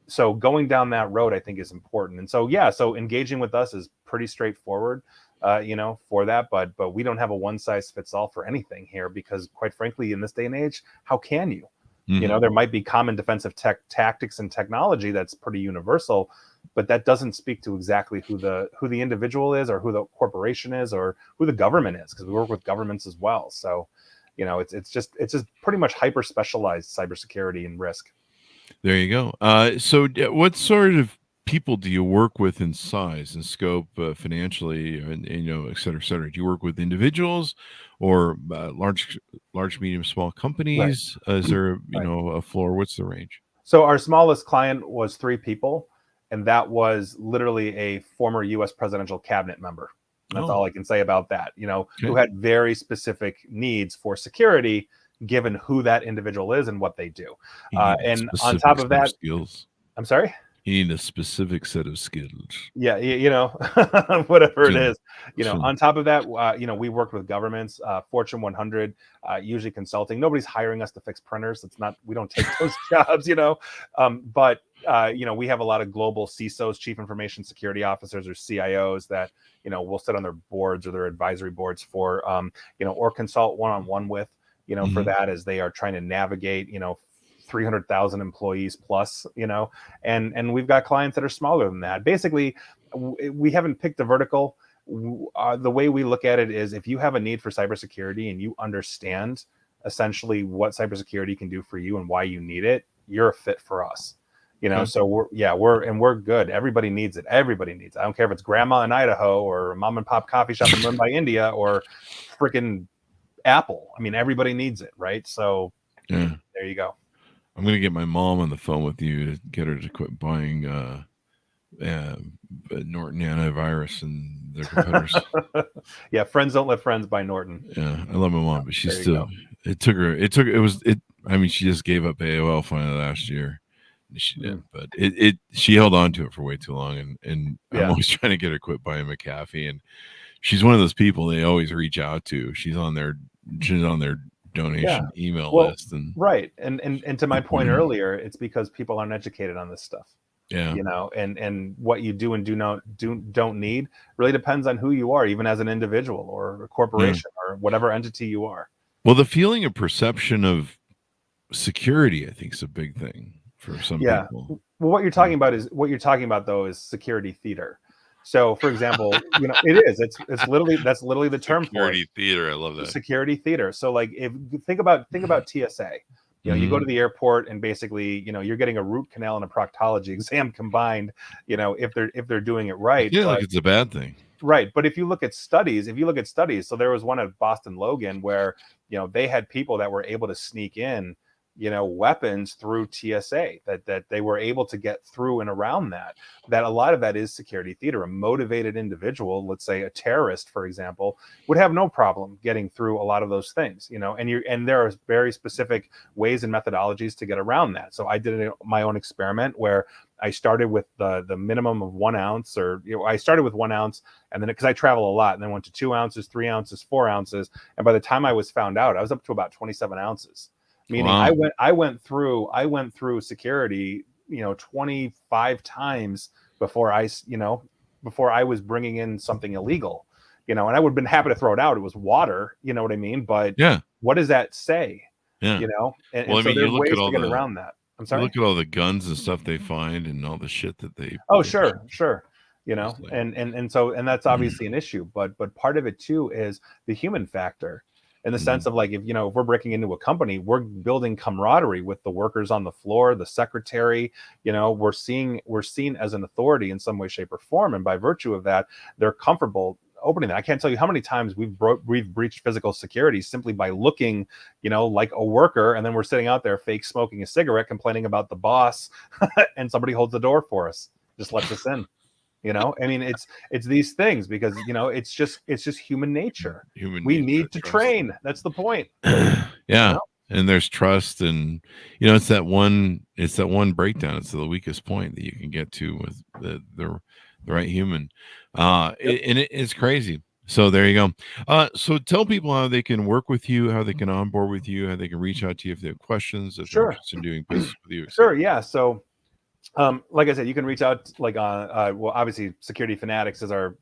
So going down that road, I think, is important. And so engaging with us is pretty straightforward, for that. But we don't have a one size fits all for anything here, because quite frankly, in this day and age, how can you? There might be common defensive tactics and technology that's pretty universal, but that doesn't speak to exactly who the individual is, or who the corporation is, or who the government is, because we work with governments as well. So, it's just pretty much hyper specialized cybersecurity and risk. There you go. So what sort of people do you work with in size and scope, financially, and et cetera, et cetera? Do you work with individuals or large, medium, small companies? Right. Is there, a floor? What's the range? So our smallest client was 3 people, and that was literally a former U.S. presidential cabinet member. That's all I can say about that, who had very specific needs for security, given who that individual is and what they do. And on top of that, skills. I'm sorry? You need a specific set of skills. Yeah, whatever it is. So- On top of that, we worked with governments, Fortune 100, usually consulting. Nobody's hiring us to fix printers. We don't take those jobs, but we have a lot of global CISOs, chief information security officers, or CIOs that will sit on their boards or their advisory boards for, or consult one-on-one with, for that as they are trying to navigate, 300,000 employees plus, and we've got clients that are smaller than that. Basically, we haven't picked a vertical. The way we look at it is, if you have a need for cybersecurity and you understand essentially what cybersecurity can do for you and why you need it, you're a fit for us. So we're good. Everybody needs it. Everybody needs it. I don't care if it's grandma in Idaho or a mom and pop coffee shop in Mumbai, India, or freaking Apple. I mean, everybody needs it, right? So there you go. I'm going to get my mom on the phone with you to get her to quit buying Norton antivirus and their competitors. Yeah, friends don't let friends buy Norton. Yeah, I love my mom, but she's still. She just gave up AOL finally last year. She did, but she held on to it for way too long, and I'm always trying to get her to quit buying McAfee, and she's one of those people they always reach out to. She's on their donation email list, and right, and to my point earlier, it's because people aren't educated on this stuff. And what you do and don't need really depends on who you are, even as an individual or a corporation or whatever entity you are. Well, the feeling of perception of security, I think, is a big thing for some people. Well, what you're talking about though is security theater. So, for example, it is. It's literally, that's literally the term for it. Security theater. I love that. Security theater. So, like, if think about TSA. You go to the airport and basically, you're getting a root canal and a proctology exam combined. If they're doing it right. Yeah, like it's a bad thing. Right, but if you look at studies, so there was one at Boston Logan where they had people that were able to sneak in weapons through TSA, that they were able to get through and around that a lot of that is security theater. A motivated individual, let's say a terrorist, for example, would have no problem getting through a lot of those things, and there are very specific ways and methodologies to get around that. So I did my own experiment where I started with the minimum of 1 ounce, or I started with 1 ounce, and then, because I travel a lot, and then went to 2 ounces, 3 ounces, 4 ounces, and by the time I was found out, I was up to about 27 ounces. Meaning, wow. I went through security, 25 times before I was bringing in something illegal, and I would have been happy to throw it out. It was water, you know what I mean? But what does that say? Yeah. And so there's ways to get around that. I'm sorry. Look at all the guns and stuff they find and all the shit that they. Oh, sure. And that's obviously an issue, but part of it too is the human factor. In the sense of, like, if we're breaking into a company, we're building camaraderie with the workers on the floor, the secretary, we're seen as an authority in some way, shape, or form. And by virtue of that, they're comfortable opening that. I can't tell you how many times we've breached physical security simply by looking, like a worker, and then we're sitting out there fake smoking a cigarette, complaining about the boss, and somebody holds the door for us, just lets us in. I mean, it's these things because it's just human nature. We need to train. That's the point. Yeah. And there's trust, and it's that one breakdown. It's the weakest point that you can get to with the right human. And it's crazy. So there you go. So tell people how they can work with you, how they can onboard with you, how they can reach out to you if they have questions, if they're interested in doing business with you. Sure. Yeah. So like I said, you can reach out well, obviously Security Fanatics is our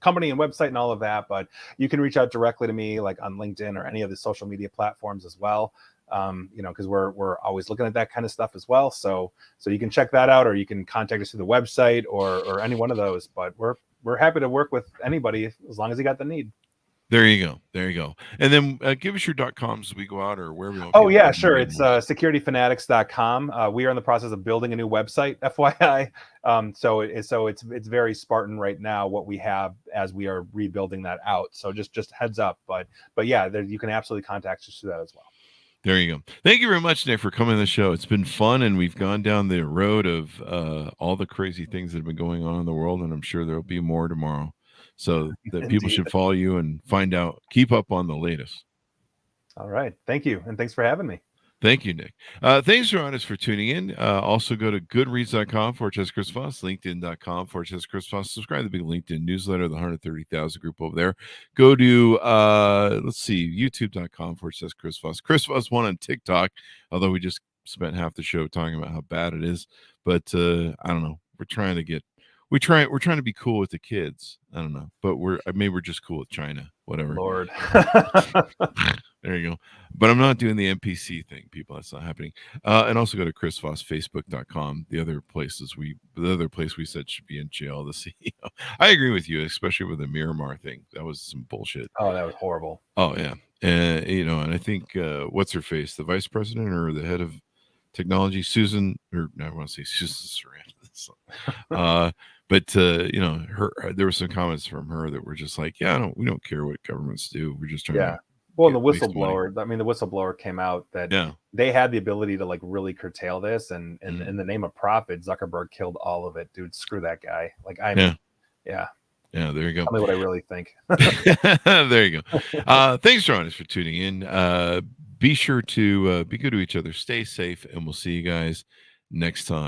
company and website and all of that, but you can reach out directly to me, like on LinkedIn or any of the social media platforms as well. Because we're always looking at that kind of stuff as well. So you can check that out, or you can contact us through the website or any one of those, but we're happy to work with anybody as long as you got the need. There you go. And then give us your .coms as we go out, or where we want. Oh yeah, sure. It's securityfanatics.com. We are in the process of building a new website, FYI. So it's very Spartan right now, what we have as we are rebuilding that out. So just heads up. But yeah, you can absolutely contact us through that as well. There you go. Thank you very much, Nick, for coming to the show. It's been fun, and we've gone down the road of all the crazy things that have been going on in the world, and I'm sure there'll be more tomorrow. So that people should follow you and find out, keep up on the latest. All right. Thank you. And thanks for having me. Thank you, Nick. Thanks, Ron, for tuning in. Also, go to goodreads.com/Chris Voss, LinkedIn.com/Chris Voss. Subscribe to the big LinkedIn newsletter, the 130,000 group over there. Go to, YouTube.com/Chris Voss. Chris Voss one on TikTok, although we just spent half the show talking about how bad it is. But I don't know. We're trying to be cool with the kids. I don't know. But maybe we're just cool with China. Whatever. Lord. There you go. But I'm not doing the NPC thing, people. That's not happening. And also go to chrisvossfacebook.com. The other place we said should be in jail, the CEO. I agree with you, especially with the Miramar thing. That was some bullshit. Oh, that was horrible. Oh, yeah. And I think, what's her face? The vice president or the head of technology, Susan, or I want to say Susan Sarandon. But there were some comments from her that were just like, yeah, we don't care what governments do. We're just trying to. Well, the whistleblower, the whistleblower came out that they had the ability to like really curtail this, and in the name of profit, Zuckerberg killed all of it. Dude, screw that guy. Like, yeah, there you go. Tell me what I really think. There you go. Thanks, Ron, for tuning in. Be sure to be good to each other. Stay safe, and we'll see you guys next time.